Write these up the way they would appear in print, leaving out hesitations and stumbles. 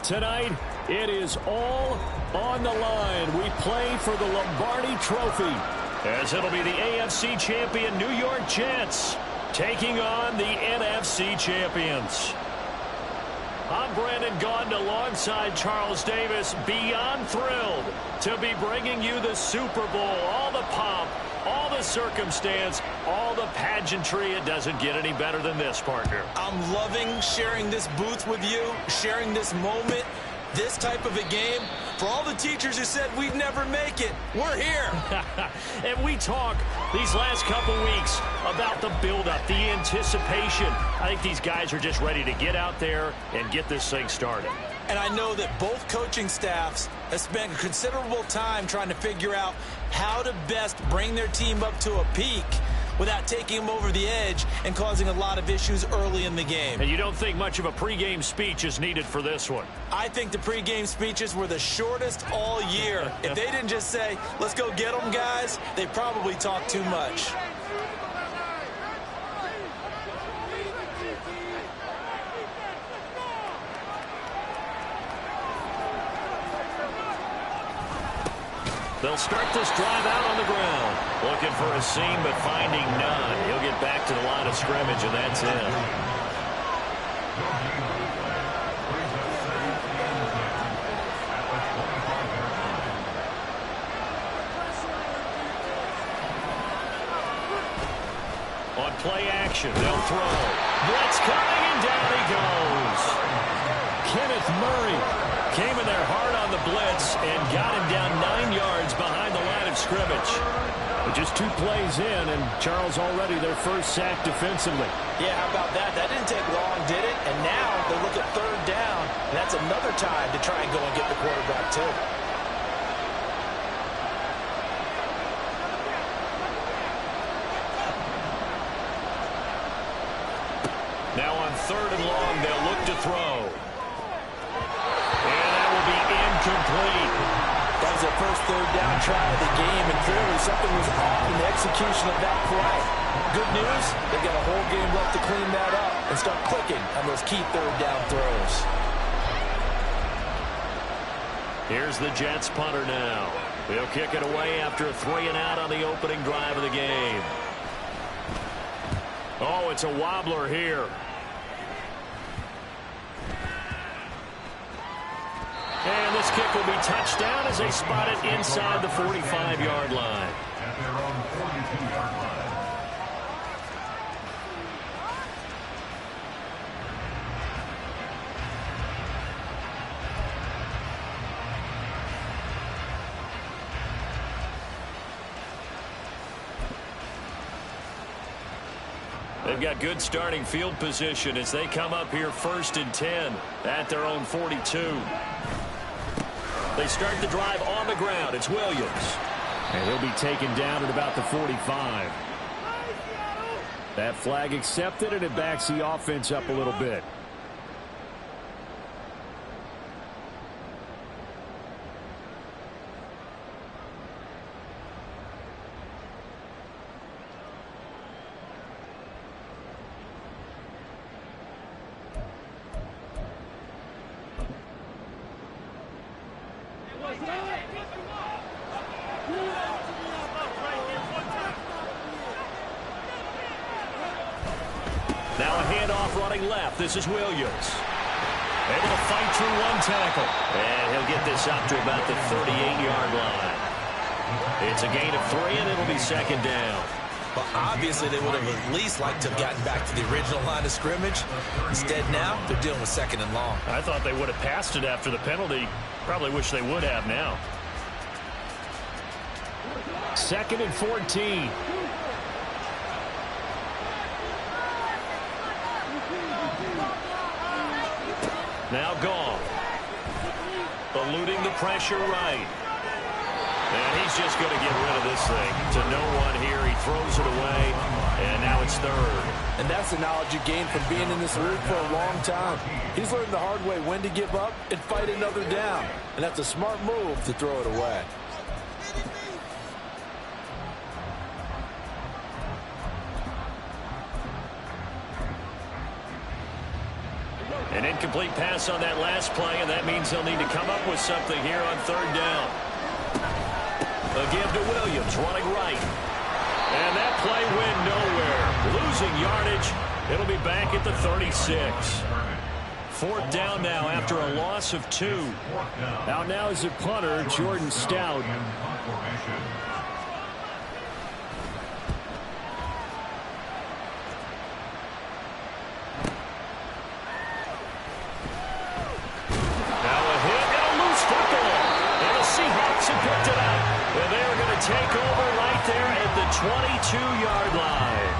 Tonight, it is all on the line. We play for the Lombardi Trophy, as it'll be the AFC champion New York Jets taking on the NFC champions. I'm Brandon Gaudin alongside Charles Davis, beyond thrilled to be bringing you the Super Bowl. All the pomp, all the circumstance, all the pageantry. It doesn't get any better than this, partner. I'm loving sharing this booth with you, sharing this moment, this type of a game. For all the teachers who said we'd never make it, we're here. And we talk these last couple weeks about the buildup, the anticipation. I think these guys are just ready to get out there and get this thing started. And I know that both coaching staffs have spent considerable time trying to figure out how to best bring their team up to a peak without taking them over the edge and causing a lot of issues early in the game. And you don't think much of a pregame speech is needed for this one? I think the pregame speeches were the shortest all year. If they didn't just say, let's go get them, guys, they probably talked too much. They'll start this drive out on the ground. Looking for a seam, but finding none. He'll get back to the line of scrimmage, and that's it. On play action, they'll throw. Blitz coming, and down he goes. Kenneth Murray came in there hard on the blitz and got him down 9 yards behind the line of scrimmage. But just 2 plays in, and Charles already their first sack defensively. Yeah, how about that? That didn't take long, did it? And now they look at 3rd down, and that's another time to try and go and get the quarterback, too. Now on 3rd and long, they'll look to throw. Complete. That was their first 3rd down try of the game, and clearly something was off in the execution of that play. Good news, they've got a whole game left to clean that up and start clicking on those key 3rd down throws. Here's the Jets punter now. They'll kick it away after a 3 and out on the opening drive of the game. Oh, it's a wobbler here. And this kick will be touchdown as they spot it inside the 45-yard line. They've got good starting field position as they come up here 1st and 10 at their own 42. They start the drive on the ground. It's Williams. And he'll be taken down at about the 45. That flag accepted, and it backs the offense up a little bit. Now a handoff running left. This is Williams. Able to fight through 1 tackle. And he'll get this up to about the 38-yard line. It's a gain of 3, and it'll be 2nd down. Well, obviously they would have at least liked to have gotten back to the original line of scrimmage. Instead now, they're dealing with 2nd and long. I thought they would have passed it after the penalty. Probably wish they would have now. 2nd and 14. Now gone. Eluding the pressure right. And he's just going to get rid of this thing. To no one here. He throws it away. And now it's 3rd. And that's the knowledge you gain from being in this league for a long time. He's learned the hard way when to give up and fight another down. And that's a smart move to throw it away. An incomplete pass on that last play, and that means he'll need to come up with something here on third down. A give to Williams, running right. And that play went nowhere. Losing yardage. It'll be back at the 36. Fourth down now after a loss of 2. Out now is the punter, Jordan Stout. Picked it up. And they're going to take over right there at the 22-yard line.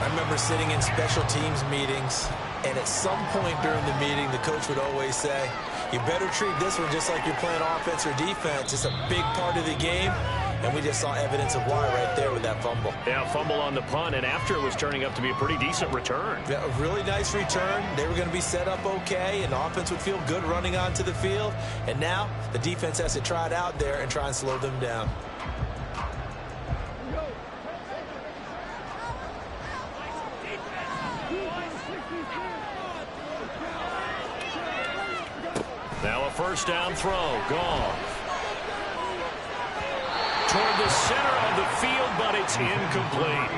I remember sitting in special teams meetings, and at some point during the meeting, the coach would always say, you better treat this one just like you're playing offense or defense. It's a big part of the game, and we just saw evidence of why right there with that fumble. Yeah, fumble on the punt, and after it was turning up to be a pretty decent return. Yeah, a really nice return. They were going to be set up okay, and the offense would feel good running onto the field. And now the defense has to try it out there and try and slow them down. Now a first down throw. Gone. Toward the center of the field, but it's incomplete.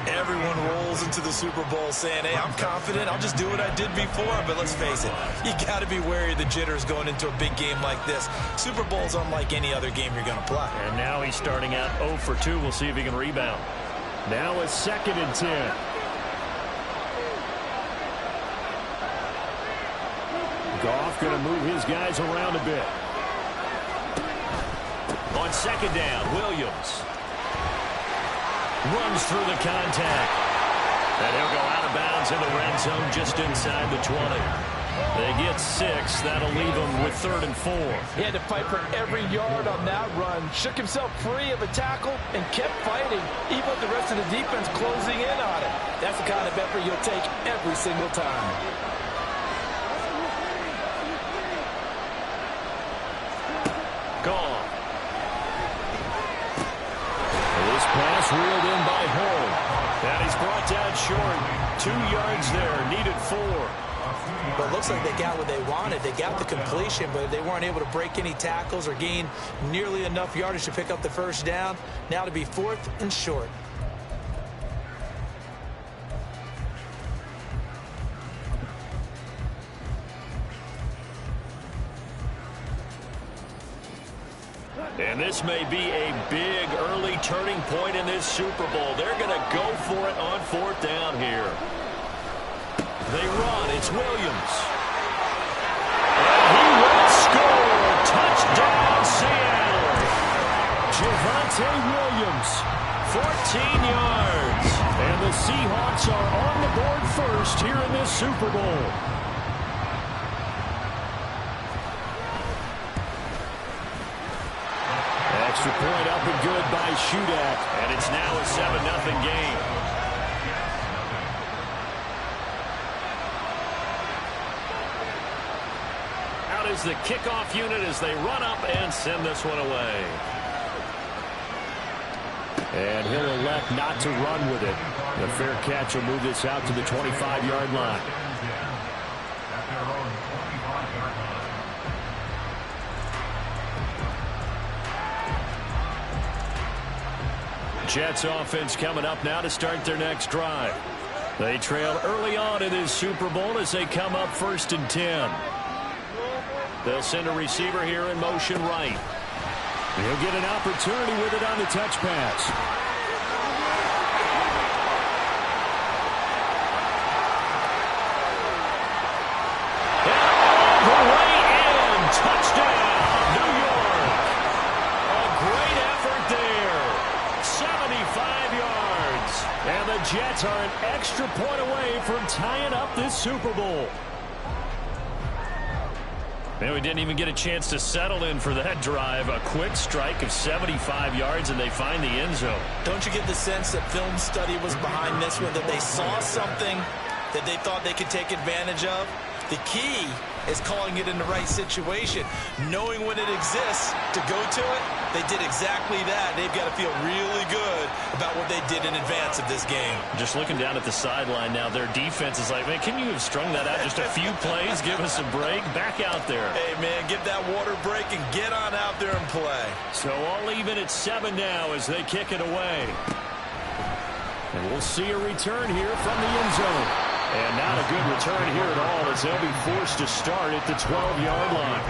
Everyone rolls into the Super Bowl saying, hey, I'm confident. I'll just do what I did before. But let's face it, you got to be wary of the jitters going into a big game like this. Super Bowl's unlike any other game you're going to play. And now he's starting out 0 for 2. We'll see if he can rebound. Now a 2nd and 10. Goff going to move his guys around a bit. On 2nd down, Williams runs through the contact. And he'll go out of bounds in the red zone just inside the 20. They get 6. That'll leave them with 3rd and 4. He had to fight for every yard on that run. Shook himself free of a tackle and kept fighting, even with the rest of the defense closing in on it. That's the kind of effort you'll take every single time. Gone. This pass reeled in by Hall. And he's brought down short. 2 yards there. Needed 4. But it looks like they got what they wanted. They got the completion, but they weren't able to break any tackles or gain nearly enough yardage to pick up the first down. Now to be 4th and short. And this may be a big early turning point in this Super Bowl. They're going to go for it on 4th down here. They run. It's Williams. And he will score. Touchdown, Seattle. Javonte Williams, 14 yards. And the Seahawks are on the board first here in this Super Bowl. Extra point up and good by Shudak. And it's now a 7-0 game. Out is the kickoff unit as they run up and send this one away. And he'll elect not to run with it. The fair catch will move this out to the 25-yard line. Jets offense coming up now to start their next drive. They trail early on in this Super Bowl as they come up 1st and 10. They'll send a receiver here in motion right. He'll get an opportunity with it on the touch pass. And all the way in. Touchdown, New York. A great effort there. 75 yards. And the Jets are an extra point away from tying up this Super Bowl. Man, we didn't even get a chance to settle in for that drive. A quick strike of 75 yards, and they find the end zone. Don't you get the sense that film study was behind this one, that they saw something that they thought they could take advantage of? The key is calling it in the right situation. Knowing when it exists to go to it, they did exactly that. They've got to feel really good about what they did in advance of this game. Just looking down at the sideline now, their defense is like, man, can you have strung that out just a few plays? Give us a break. Back out there. Hey, man, give that water break and get on out there and play. So all even at 7 now as they kick it away. And we'll see a return here from the end zone. And not a good return here at all as they'll be forced to start at the 12-yard line.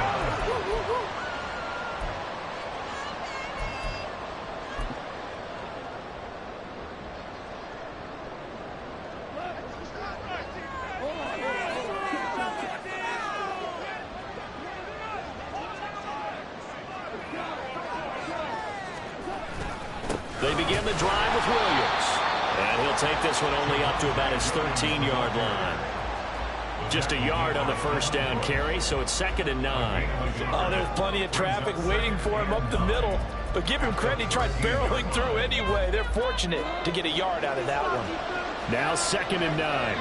They begin the drive with Williams. And he'll take this one only up to about his 13-yard line. Just a yard on the first down carry, so it's 2nd and 9. Oh, there's plenty of traffic waiting for him up the middle. But give him credit, he tried barreling through anyway. They're fortunate to get a yard out of that one. Now 2nd and 9.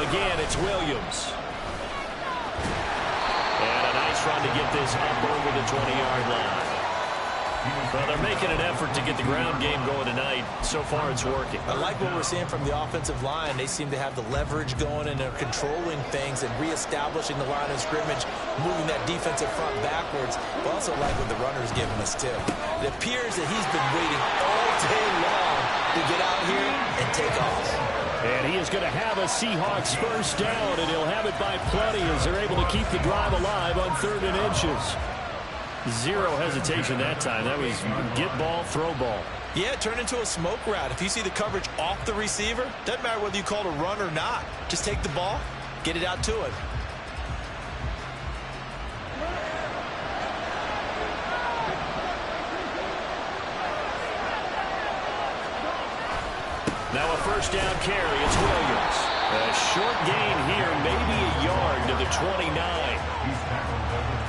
Again, it's Williams. And a nice run to get this up over the 20-yard line. Well, they're making an effort to get the ground game going tonight. So far, it's working. I like what we're seeing from the offensive line. They seem to have the leverage going, and they're controlling things and reestablishing the line of scrimmage, moving that defensive front backwards. But also like what the runner's giving us, too. It appears that he's been waiting all day long to get out here and take off. And he is going to have a Seahawks first down, and he'll have it by plenty as they're able to keep the drive alive on 3rd and inches. Zero hesitation that time. That was get ball, throw ball. Yeah, turn into a smoke route. If you see the coverage off the receiver, doesn't matter whether you call it a run or not. Just take the ball, get it out to him. Now a first down carry. It's Williams. A short gain here, maybe a yard to the 29.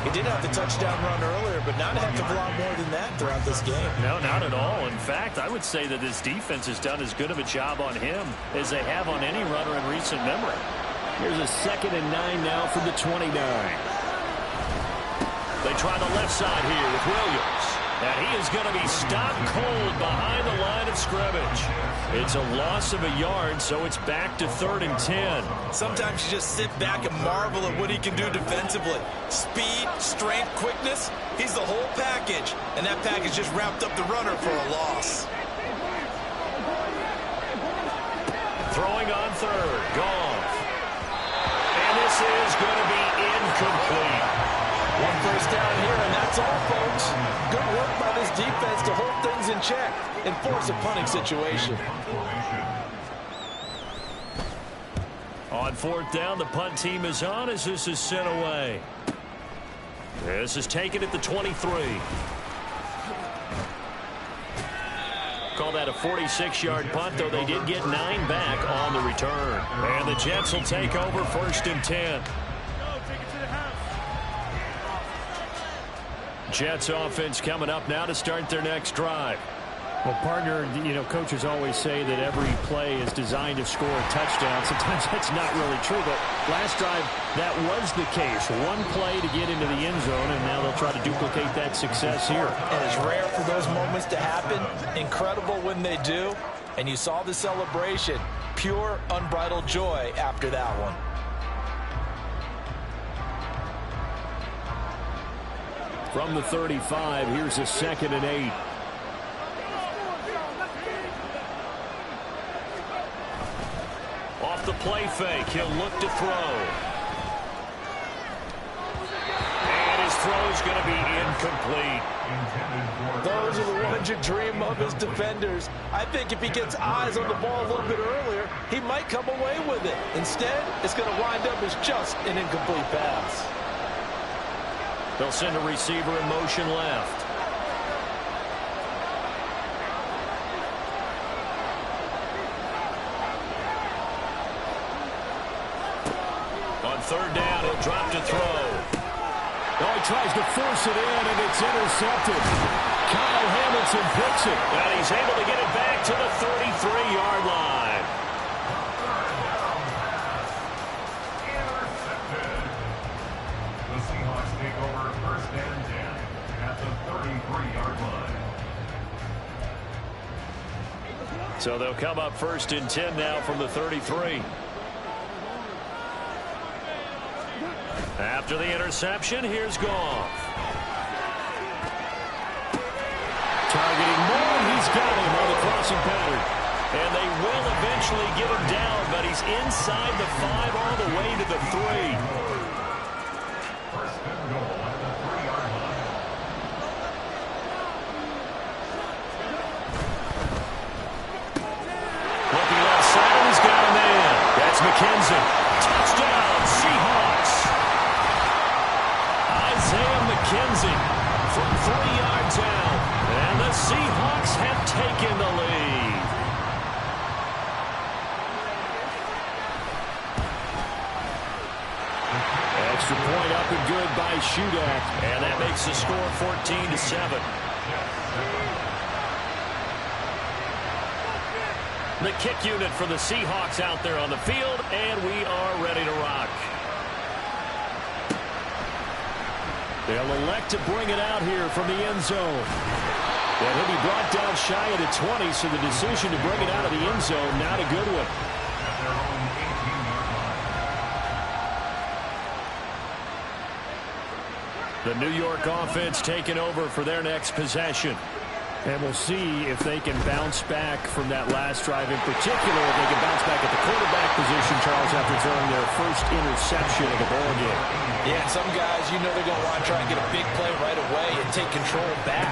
He did have the touchdown run earlier, but not a heck of a lot more than that throughout this game. No, not at all. In fact, I would say that this defense has done as good of a job on him as they have on any runner in recent memory. Here's a 2nd and 9 now from the 29. They try the left side here with Williams. And he is going to be stopped cold behind the line of scrimmage. It's a loss of a yard, so it's back to 3rd and 10. Sometimes you just sit back and marvel at what he can do defensively. Speed, strength, quickness, he's the whole package. And that package just wrapped up the runner for a loss. Throwing on 3rd, Goff. And this is going to be incomplete. One first down here, and that's all, folks. Good work by this defense to hold things in check and force a punting situation. On 4th down, the punt team is on as this is sent away. This is taken at the 23. Call that a 46-yard punt, though they did get 9 back on the return. And the Jets will take over 1st and 10. Jets offense coming up now to start their next drive. Well, partner, you know, coaches always say that every play is designed to score a touchdown. Sometimes that's not really true, but last drive, that was the case. One play to get into the end zone, and now they'll try to duplicate that success here. And it's rare for those moments to happen. Incredible when they do. And you saw the celebration. Pure, unbridled joy after that one. From the 35, here's a 2nd and 8. Off the play fake, he'll look to throw. And his throw's going to be incomplete. Those are the ones you dream of as defenders. I think if he gets eyes on the ball a little bit earlier, he might come away with it. Instead, it's going to wind up as just an incomplete pass. They'll send a receiver in motion left. On 3rd down, he'll drop to throw. Oh, he tries to force it in, and it's intercepted. Kyle Hamilton picks it, and he's able to get it back to the 33-yard line. So they'll come up 1st and 10 now from the 33. After the interception, here's Goff. Targeting Moore, he's got him on the crossing pattern. And they will eventually get him down, but he's inside the 5 all the way to the 3. Looking left side, he's got a man. That's McKenzie. Touchdown, Seahawks. Isaiah McKenzie from 3 yards out. And the Seahawks have taken the lead. Extra point up and good by Shudak. And that makes the score 14-7. The kick unit for the Seahawks out there on the field, and we are ready to rock. They'll elect to bring it out here from the end zone. And he'll be brought down shy of the 20, so the decision to bring it out of the end zone, not a good one. The New York offense taking over for their next possession. And we'll see if they can bounce back from that last drive, in particular if they can bounce back at the quarterback position, Charles, after throwing their first interception of the ball game. Yeah, some guys, you know they're going to want to try and get a big play right away and take control back.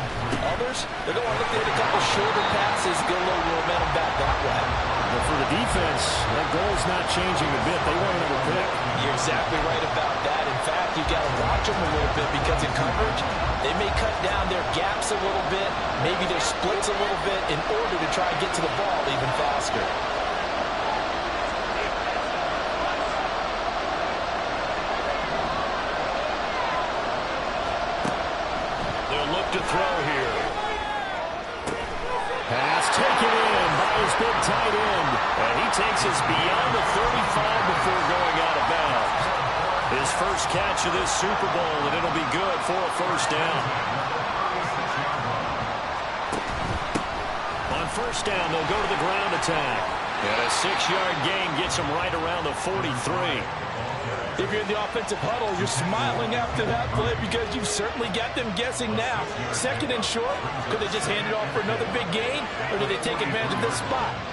Others, they're going to want to look to hit a couple shorter passes, get a little momentum back that way. But for the defense, that goal's not changing a bit. They want another pick. You're exactly right about that. In fact, you got to watch them a little bit because in coverage, they may cut down their gaps a little bit, maybe their splits a little bit in order to try and get to the ball even faster. They'll look to throw here. Pass taken in by his big tight end. And he takes us beyond the 35 before going out of bounds. His first catch of this Super Bowl, and it'll be good for a first down. On first down, they'll go to the ground attack. And a 6-yard gain gets them right around the 43. If you're in the offensive huddle, you're smiling after that play because you've certainly got them guessing now. 2nd and short, could they just hand it off for another big gain, or do they take advantage of this spot?